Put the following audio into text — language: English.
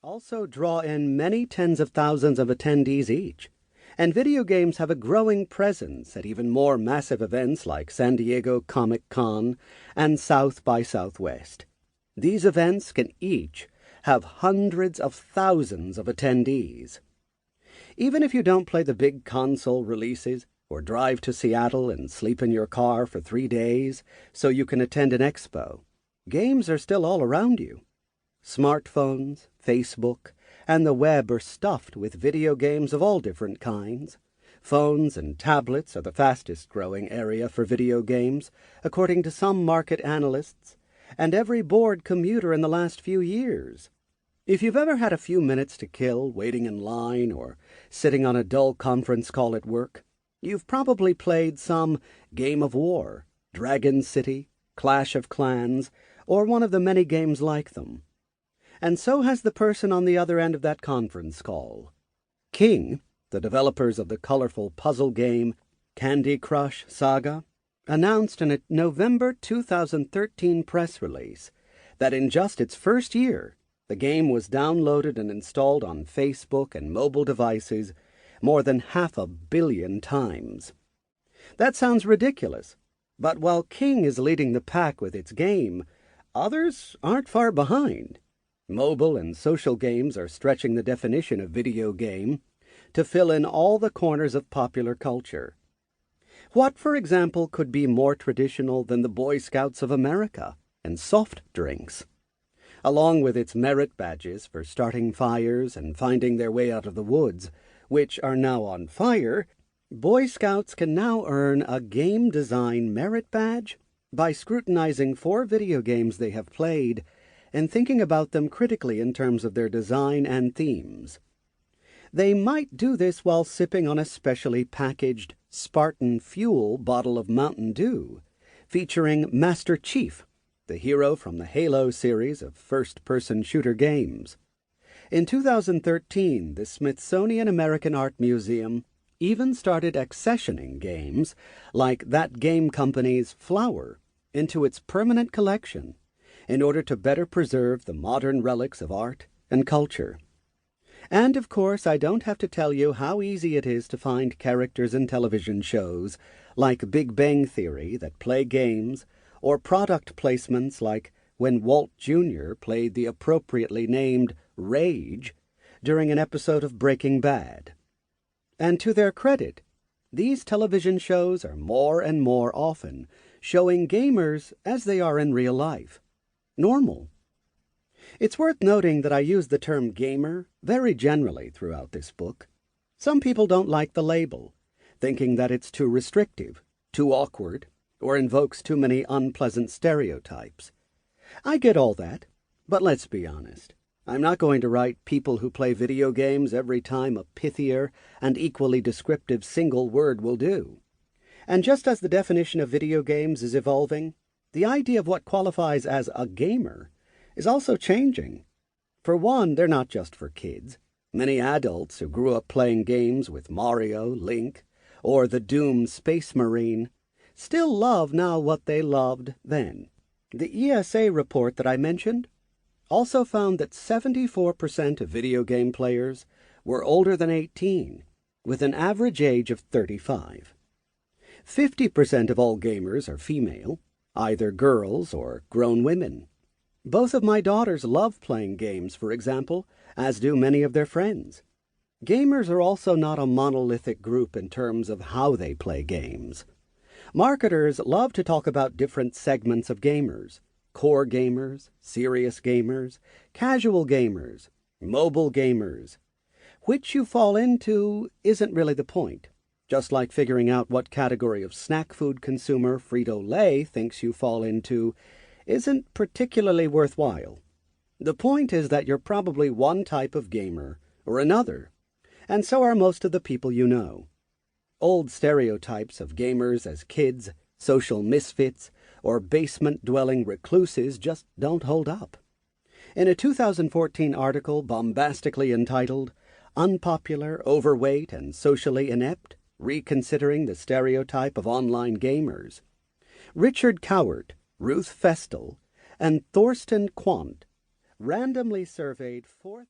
also draw in many tens of thousands of attendees each. And video games have a growing presence at even more massive events like San Diego Comic-Con and South by Southwest. These events can each have hundreds of thousands of attendees. Even if you don't play the big console releases or drive to Seattle and sleep in your car for 3 days so you can attend an expo, games are still all around you. Smartphones, Facebook, and the web are stuffed with video games of all different kinds. Phones and tablets are the fastest-growing area for video games, according to some market analysts, and every bored commuter in the last few years. If you've ever had a few minutes to kill waiting in line or sitting on a dull conference call at work, you've probably played some Game of War, Dragon City, Clash of Clans, or one of the many games like them. And so has the person on the other end of that conference call. King, the developers of the colorful puzzle game Candy Crush Saga, announced in a November 2013 press release that in just its first year, the game was downloaded and installed on Facebook and mobile devices more than 500 million times. That sounds ridiculous, but while King is leading the pack with its game, others aren't far behind. Mobile and social games are stretching the definition of video game to fill in all the corners of popular culture. What, for example, could be more traditional than the Boy Scouts of America and soft drinks? Along with its merit badges for starting fires and finding their way out of the woods, which are now on fire, Boy Scouts can now earn a game design merit badge by scrutinizing 4 video games they have played and thinking about them critically in terms of their design and themes. They might do this while sipping on a specially packaged Spartan Fuel bottle of Mountain Dew, featuring Master Chief, the hero from the Halo series of first-person shooter games. In 2013, the Smithsonian American Art Museum even started accessioning games like that game company's Flower into its permanent collection in order to better preserve the modern relics of art and culture. And, of course, I don't have to tell you how easy it is to find characters in television shows like Big Bang Theory that play games, or product placements like when Walt Jr. played the appropriately named Rage during an episode of Breaking Bad. And to their credit, these television shows are more and more often showing gamers as they are in real life. Normal. It's worth noting that I use the term gamer very generally throughout this book. Some people don't like the label, thinking that it's too restrictive, too awkward, or invokes too many unpleasant stereotypes. I get all that, but let's be honest. I'm not going to write people who play video games every time a pithier and equally descriptive single word will do. And just as the definition of video games is evolving, the idea of what qualifies as a gamer is also changing. For one, they're not just for kids. Many adults who grew up playing games with Mario, Link, or the doomed Space Marine still love now what they loved then. The ESA report that I mentioned also found that 74% of video game players were older than 18, with an average age of 35. 50% of all gamers are female, either girls or grown women. Both of my daughters love playing games, for example, as do many of their friends. Gamers are also not a monolithic group in terms of how they play games. Marketers love to talk about different segments of gamers: core gamers, serious gamers, casual gamers, mobile gamers. Which you fall into isn't really the point. Just like figuring out what category of snack food consumer Frito-Lay thinks you fall into isn't particularly worthwhile. The point is that you're probably one type of gamer or another, and so are most of the people you know. Old stereotypes of gamers as kids, social misfits, or basement-dwelling recluses just don't hold up. In a 2014 article bombastically entitled "Unpopular, Overweight, and Socially Inept: Reconsidering the Stereotype of Online Gamers," Richard Cowart, Ruth Festal, and Thorsten Quandt randomly surveyed 4,000